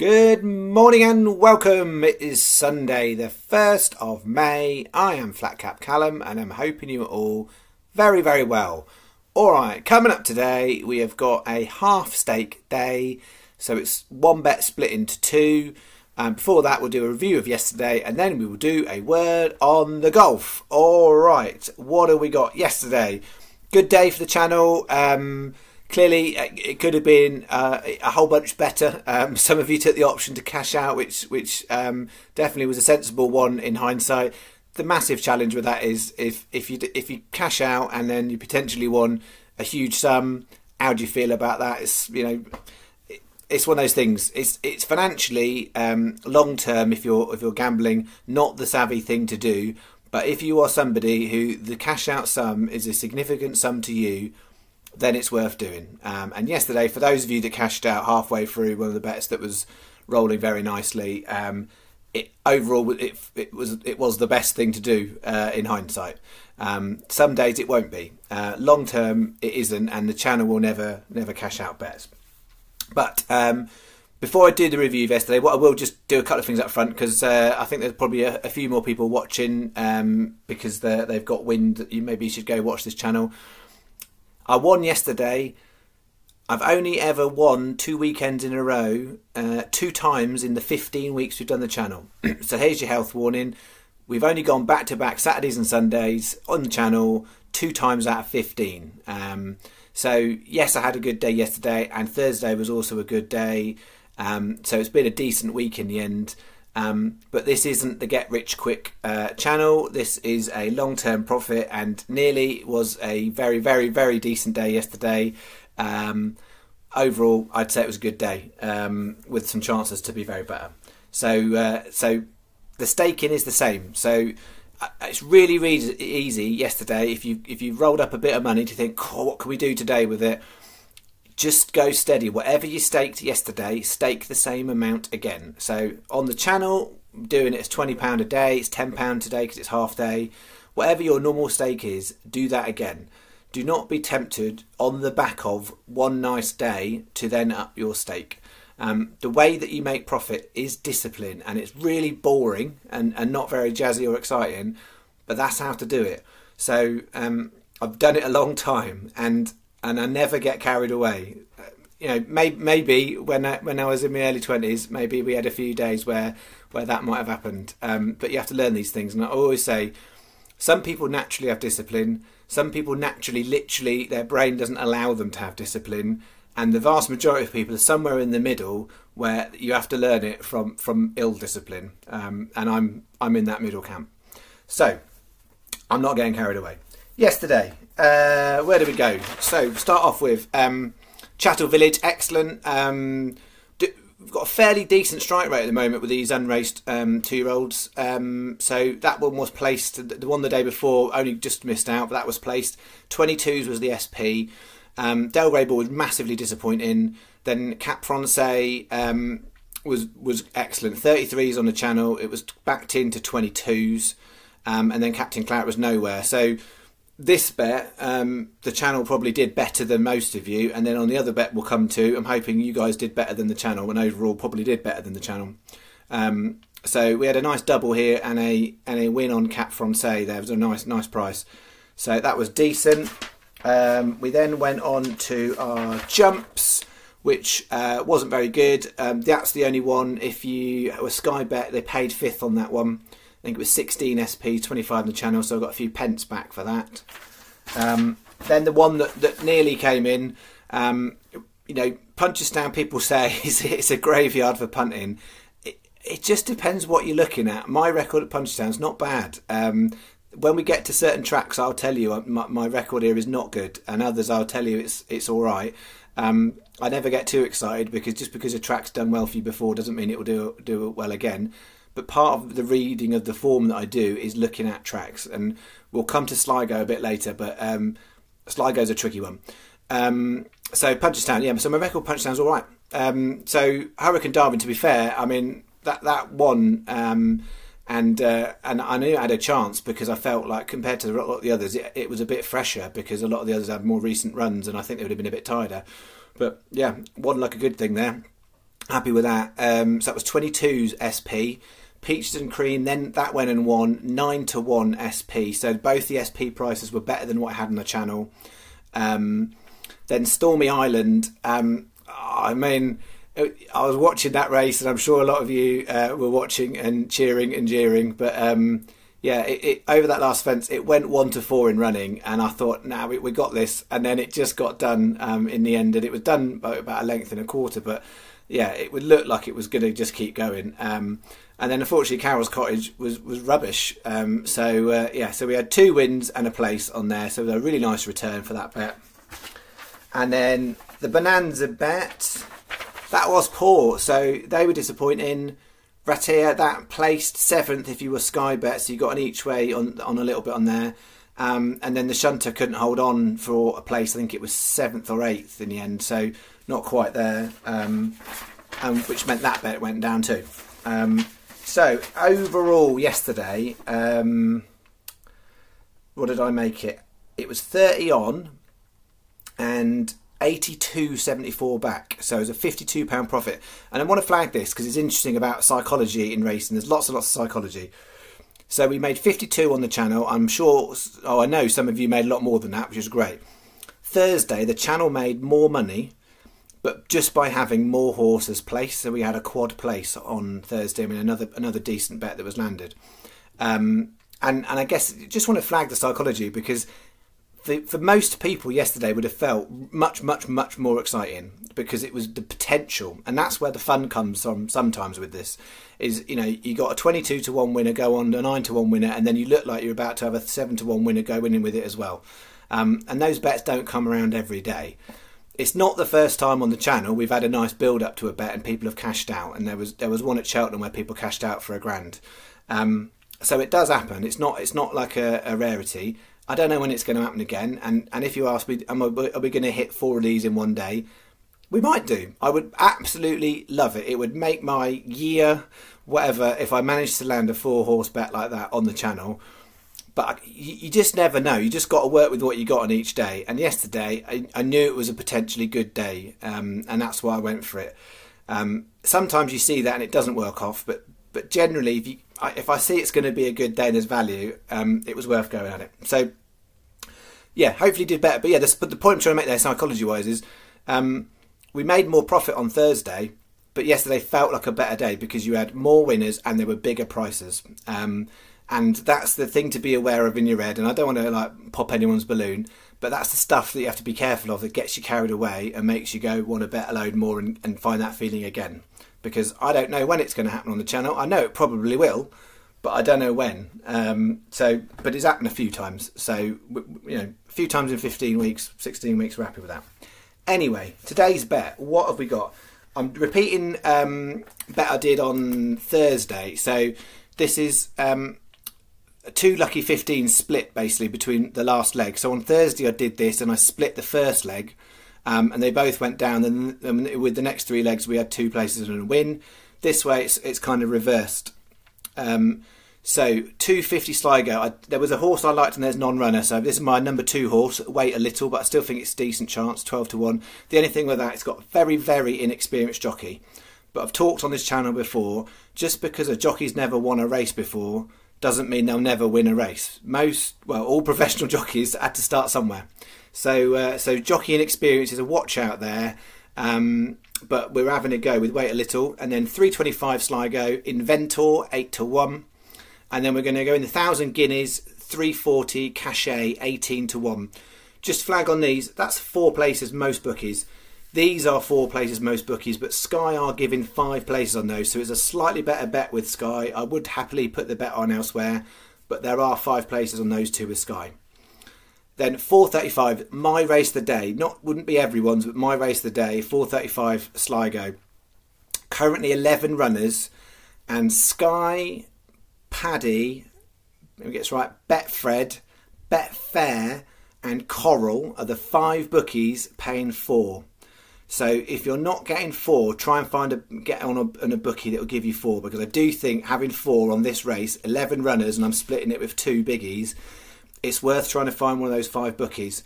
Good morning and welcome. It is Sunday the 1st of May. I am Flatcap Callum and I'm hoping you are all very, very well. Alright, coming up today we have got a half stake day. So it's one bet split into two. Before that we'll do a review of yesterday and then we will do a word on the golf. Alright, what have we got yesterday? Good day for the channel. Clearly, it could have been a whole bunch better. Some of you took the option to cash out, which definitely was a sensible one in hindsight. The massive challenge with that is if you cash out and then you potentially won a huge sum, how do you feel about that? It's it's one of those things. It's financially long term if you're gambling, not the savvy thing to do. But if you are somebody who the cash out sum is a significant sum to you, then it's worth doing. And yesterday, for those of you that cashed out halfway through one of the bets that was rolling very nicely, overall it was the best thing to do in hindsight. Some days it won't be. Long term it isn't, and the channel will never cash out bets. But before I do the review of yesterday, what I will just do a couple of things up front, because I think there's probably a few more people watching because they've got wind that maybe you should go watch this channel. I won yesterday. I've only ever won 2 weekends in a row, 2 times in the 15 weeks we've done the channel. So here's your health warning. We've only gone back-to-back Saturdays and Sundays on the channel 2 times out of 15. So yes, I had a good day yesterday, and Thursday was also a good day. So it's been a decent week in the end. But this isn't the get rich quick channel. This is a long-term profit, and nearly was a very, very, very decent day yesterday. Overall, I'd say it was a good day with some chances to be very better. So the staking is the same. So it's really, really easy yesterday. If you rolled up a bit of money to think, oh, what can we do today with it? Just go steady. Whatever you staked yesterday, stake the same amount again. So on the channel, doing it as £20 a day, it's £10 today because it's half day. Whatever your normal stake is, do that again. Do not be tempted on the back of one nice day to then up your stake. The way that you make profit is discipline, and it's really boring and not very jazzy or exciting, but that's how to do it. So I've done it a long time, and I never get carried away. You know, maybe when I was in my early 20s, maybe we had a few days where that might have happened. But you have to learn these things. And I always say, some people naturally have discipline. Some people naturally, literally, their brain doesn't allow them to have discipline. And the vast majority of people are somewhere in the middle where you have to learn it from ill discipline. And I'm in that middle camp. So I'm not getting carried away. Yesterday, where did we go? So start off with Chattel Village, excellent. We've got a fairly decent strike rate at the moment with these unraced 2-year-olds. So that one was placed, the one the day before only just missed out, but that was placed. 22s was the SP. Delray Ball was massively disappointing. Then Cap Francais was excellent. 33s on the channel. It was backed into 22s. And then Captain Claret was nowhere. So this bet, the channel probably did better than most of you, and then on the other bet we'll come to, I'm hoping you guys did better than the channel, and overall probably did better than the channel. So we had a nice double here and a win on Cap Francais. There was a nice price, so that was decent. We then went on to our jumps, which wasn't very good. That's the only one. If you were Sky Bet, they paid 5th on that one. I think it was 16 SP, 25 on the channel, so I got a few pence back for that. Then the one that nearly came in, you know, Punchestown, people say it's a graveyard for punting. It just depends what you're looking at. My record at Punchestown is not bad. When we get to certain tracks, I'll tell you my record here is not good, and others I'll tell you it's all right. I never get too excited because just because a track's done well for you before doesn't mean it will do it well again. But part of the reading of the form that I do is looking at tracks, and we'll come to Sligo a bit later, but Sligo's a tricky one. So Punchestown, yeah, so my record Punchestown's all right. So Hurricane Darwin, to be fair, I mean, that won, and I knew I had a chance because I felt like compared to a lot of the others, it was a bit fresher because a lot of the others had more recent runs, and I think they would have been a bit tireder. But yeah, won like a good thing there. Happy with that. So that was 22's SP. Peaches and Cream, then that went and won 9-1 SP. So both the SP prices were better than what I had on the channel. Then Stormy Island. I mean, I was watching that race, and I'm sure a lot of you were watching and cheering and jeering. But yeah, over that last fence, it went 1-4 in running, and I thought, nah, we got this. And then it just got done in the end, and it was done about a length and a quarter. But yeah, it would look like it was going to just keep going. And then unfortunately Carol's Cottage was rubbish. Yeah, so we had 2 wins and a place on there. So it was a really nice return for that bet. And then the Bonanza bet, that was poor. So they were disappointing. Ratia, that placed 7th if you were Sky Bet. So you got an each way on a little bit on there. And then the Shunter couldn't hold on for a place. I think it was 7th or 8th in the end. So not quite there. Which meant that bet went down too. So overall yesterday, what did I make it? It was 30 on and 82.74 back. So it was a £52 profit. And I want to flag this because it's interesting about psychology in racing. There's lots and lots of psychology. So we made 52 on the channel. I'm sure, I know some of you made a lot more than that, which is great. Thursday, the channel made more money, but just by having more horses placed. So we had a quad place on Thursday. I mean, another decent bet that was landed. And I guess just want to flag the psychology because for most people yesterday would have felt much more exciting because it was the potential. And that's where the fun comes from sometimes with this is, you know, you got a 22-1 winner go on, a 9-1 winner, and then you look like you're about to have a 7-1 winner go in with it as well. And those bets don't come around every day. It's not the first time on the channel we've had a nice build up to a bet and people have cashed out, and there was one at Cheltenham where people cashed out for £1,000. So it does happen. It's not like a rarity. I don't know when it's going to happen again. And if you ask me, are we going to hit 4 of these in one day? We might do. I would absolutely love it. It would make my year, whatever, if I managed to land a 4-horse bet like that on the channel. But you just never know. You just got to work with what you got on each day. And yesterday, I knew it was a potentially good day, and that's why I went for it. Sometimes you see that and it doesn't work off, but generally, if I see it's going to be a good day and there's value, it was worth going at it. So, yeah, hopefully you did better. But yeah, the point I'm trying to make there, psychology-wise, is we made more profit on Thursday, but yesterday felt like a better day because you had more winners and there were bigger prices. And that's the thing to be aware of in your head. And I don't want to like pop anyone's balloon, but that's the stuff that you have to be careful of that gets you carried away and makes you go want to bet a load more and find that feeling again. Because I don't know when it's going to happen on the channel. I know it probably will, but I don't know when. But it's happened a few times. So, you know, a few times in 15 weeks, 16 weeks, we're happy with that. Anyway, today's bet, what have we got? I'm repeating bet I did on Thursday. So this is... 2 lucky 15 split basically between the last leg. So on Thursday I did this and I split the first leg and they both went down, and with the next 3 legs we had 2 places and a win. This way it's kind of reversed. So 250 Sligo, there was a horse I liked and there's non-runner, so this is my number 2 horse. Wait a little, but I still think it's a decent chance, 12-1. The only thing with that, it's got a very inexperienced jockey. But I've talked on this channel before, just because a jockey's never won a race before doesn't mean they'll never win a race. All professional jockeys had to start somewhere. So jockeying experience is a watch out there. But we're having a go with Wait a Little. And then 325 Sligo, Inventor, 8-1. And then we're going to go in the 1,000 guineas, 340 Cachet, 18-1. Just flag on these, that's 4 places most bookies. These are 4 places most bookies, but Sky are giving 5 places on those, so it's a slightly better bet with Sky. I would happily put the bet on elsewhere, but there are 5 places on those 2 with Sky. Then 435, my race of the day. Wouldn't be everyone's, but my race of the day, 435 Sligo. Currently 11 runners, and Sky, Paddy, let me get this right, Betfred, Betfair, and Coral are the 5 bookies paying 4. So if you're not getting 4, try and get on a bookie that will give you 4, because I do think having 4 on this race, 11 runners, and I'm splitting it with 2 biggies, it's worth trying to find one of those 5 bookies.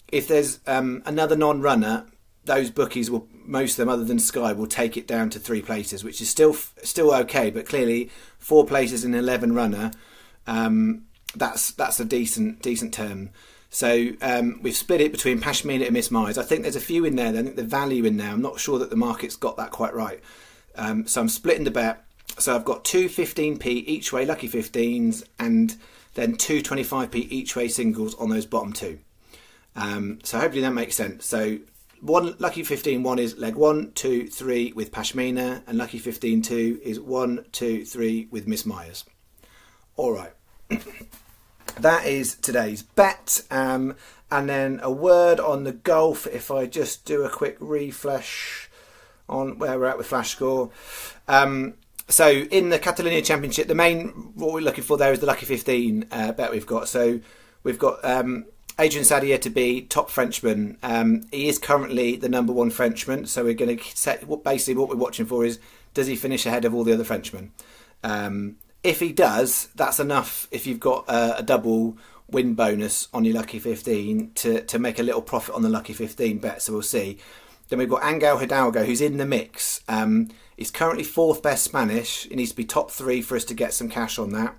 If there's another non-runner, those bookies will, most of them other than Sky, will take it down to 3 places, which is still okay, but clearly 4 places in 11 runner, that's a decent term. So we've split it between Pashmina and Miss Myers. I think there's a few in there. I think the value in there, I'm not sure that the market's got that quite right. So I'm splitting the bet. So I've got 2 15p each way lucky 15s, and then 2 25p each way singles on those bottom 2. So hopefully that makes sense. So one lucky 15 is leg 1, 2, 3 with Pashmina, and lucky 15 2 is 1, 2, 3 with Miss Myers. All right. That is today's bet. And then a word on the golf, if I just do a quick refresh on where we're at with Flash Score. So in the Catalonia Championship, the main, what we're looking for there is the lucky 15 bet we've got. So we've got Adrian Sadia to be top Frenchman. He is currently the #1 Frenchman. So we're going to set, basically what we're watching for is, does he finish ahead of all the other Frenchmen? If he does, that's enough if you've got a double win bonus on your lucky 15 to make a little profit on the lucky 15 bet. So we'll see. Then we've got Angel Hidalgo, who's in the mix. He's currently 4th best Spanish. He needs to be top 3 for us to get some cash on that.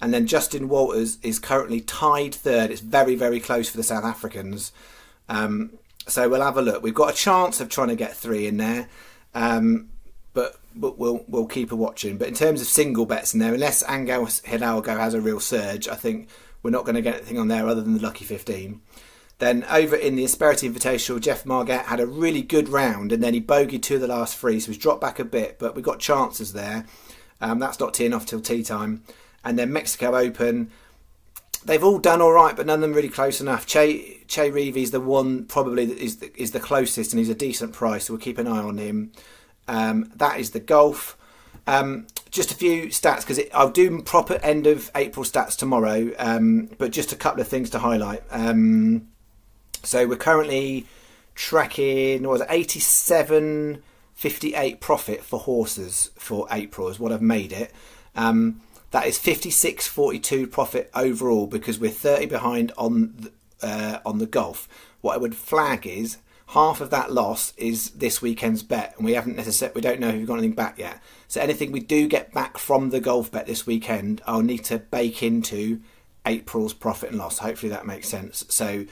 And then Justin Walters is currently tied 3rd. It's very, very close for the South Africans. So we'll have a look. We've got a chance of trying to get 3 in there. But we'll keep a watching. But in terms of single bets in there, unless Angel Hidalgo has a real surge, I think we're not going to get anything on there other than the lucky 15. Then over in the Asperity Invitational, Jeff Margette had a really good round, and then he bogeyed 2 of the last 3, so he's dropped back a bit, but we've got chances there. That's not teeing off till tea time. And then Mexico Open, they've all done all right, but none of them really close enough. Che Reeves, the one probably that is the closest, and he's a decent price, so we'll keep an eye on him. That is the golf. Just a few stats, because I'll do proper end of April stats tomorrow, but just a couple of things to highlight. So we're currently tracking, what was it, 87.58 profit for horses for April is what I've made it. That is 56.42 profit overall, because we're 30 behind on the golf. What I would flag is half of that loss is this weekend's bet, and we don't know if we've got anything back yet. So anything we do get back from the golf bet this weekend, I'll need to bake into April's profit and loss. Hopefully that makes sense. So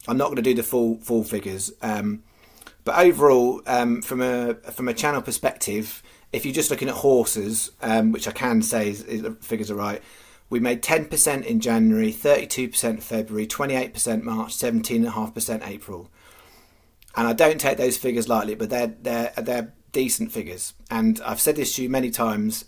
I'm not going to do the full figures, but overall, from a channel perspective, if you're just looking at horses, which I can say is the figures are right, we made 10% in January, 32% February, 28% March, 17.5% April. And I don't take those figures lightly, but they're decent figures. And I've said this to you many times.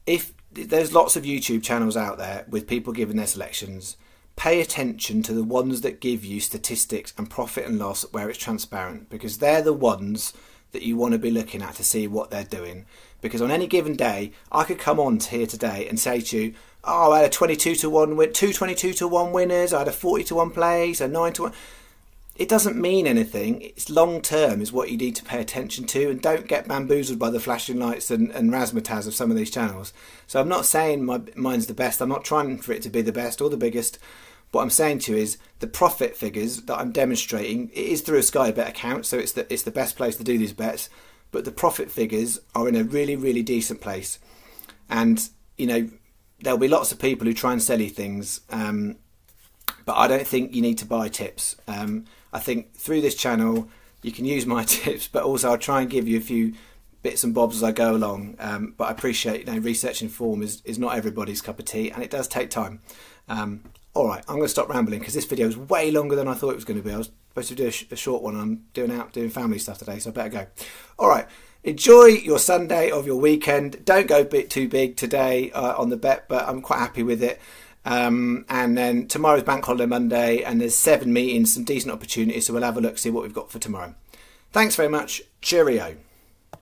If there's lots of YouTube channels out there with people giving their selections, pay attention to the ones that give you statistics and profit and loss where it's transparent, because they're the ones that you want to be looking at to see what they're doing. Because on any given day, I could come on here today and say to you, oh, I had a 22 to 1 win, 2 22 to 1 winners, I had a 40 to 1 plays, a 9 to 1. It doesn't mean anything. It's long term is what you need to pay attention to, and don't get bamboozled by the flashing lights and razzmatazz of some of these channels. So I'm not saying mine's the best. I'm not trying for it to be the best or the biggest. What I'm saying to you is the profit figures that I'm demonstrating, it is through a Sky Bet account, so it's the best place to do these bets, but the profit figures are in a really, really decent place. And, you know, there'll be lots of people who try and sell you things, but I don't think you need to buy tips. I think through this channel, you can use my tips, but also I'll try and give you a few bits and bobs as I go along. But I appreciate, you know, researching form is not everybody's cup of tea, and it does take time. All right, I'm going to stop rambling because this video is way longer than I thought it was going to be. I was supposed to do a short one. I'm doing family stuff today, so I better go. All right, enjoy your Sunday of your weekend. Don't go too big today on the bet, but I'm quite happy with it. And then tomorrow's Bank Holiday Monday, and there's 7 meetings, some decent opportunities, so we'll have a look, see what we've got for tomorrow. Thanks very much. Cheerio.